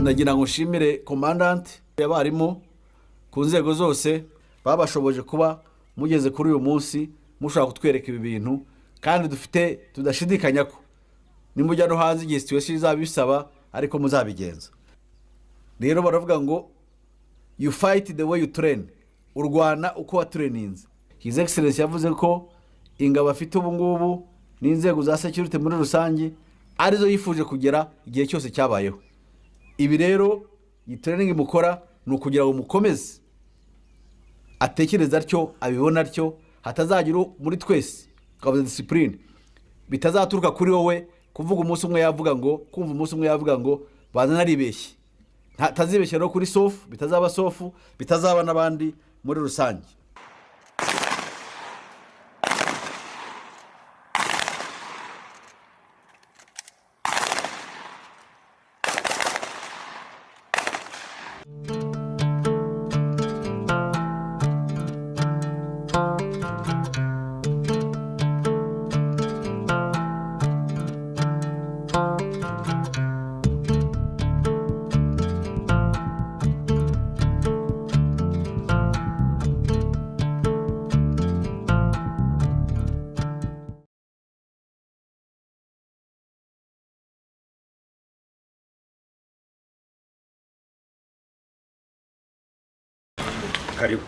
nagira ngo nshimire commandant y'abarimu ku nzego zose babashoboje kuba mugeze kuri uyu munsi mushaka kutwereka ibi bintu kandi tudashidikanya ko nimujya no hanze igihe situation izabisaba ariko muzabigenza. Rero baravuga ngo you fight the way you train, urwana uko watrainings. His Excellency yavuze ko ingabo afite ubu ngubu n'inzego za security muri rusange arizo yifuje kugera igihe cyose cyabayeho. Ibi rero iyi training mukora nukugira ngo mukomeze atekereza atyo abibona atyo hatazagira muri twese kabuze discipline bitazaturuka kuri wowe kuvuga umunsi umwe yavuga ngo kumva umunsi umwe yavuga ngo bazana ribeshye tazibeshye no kuri sofu bitazaba sofu bitazaba nabandi muri rusange.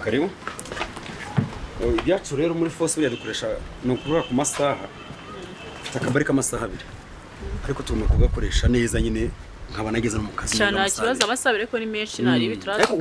Karibu. Ibyacu rero muri force buriya dukoresha no kurura ku masaha. Takabari k'amasaha abiri. Ariko tugomba kugakoresha neza nyine nkaba nageze no mu kazi. Cyane kibazo amasaha abiri ko ni menshi nari bituraza.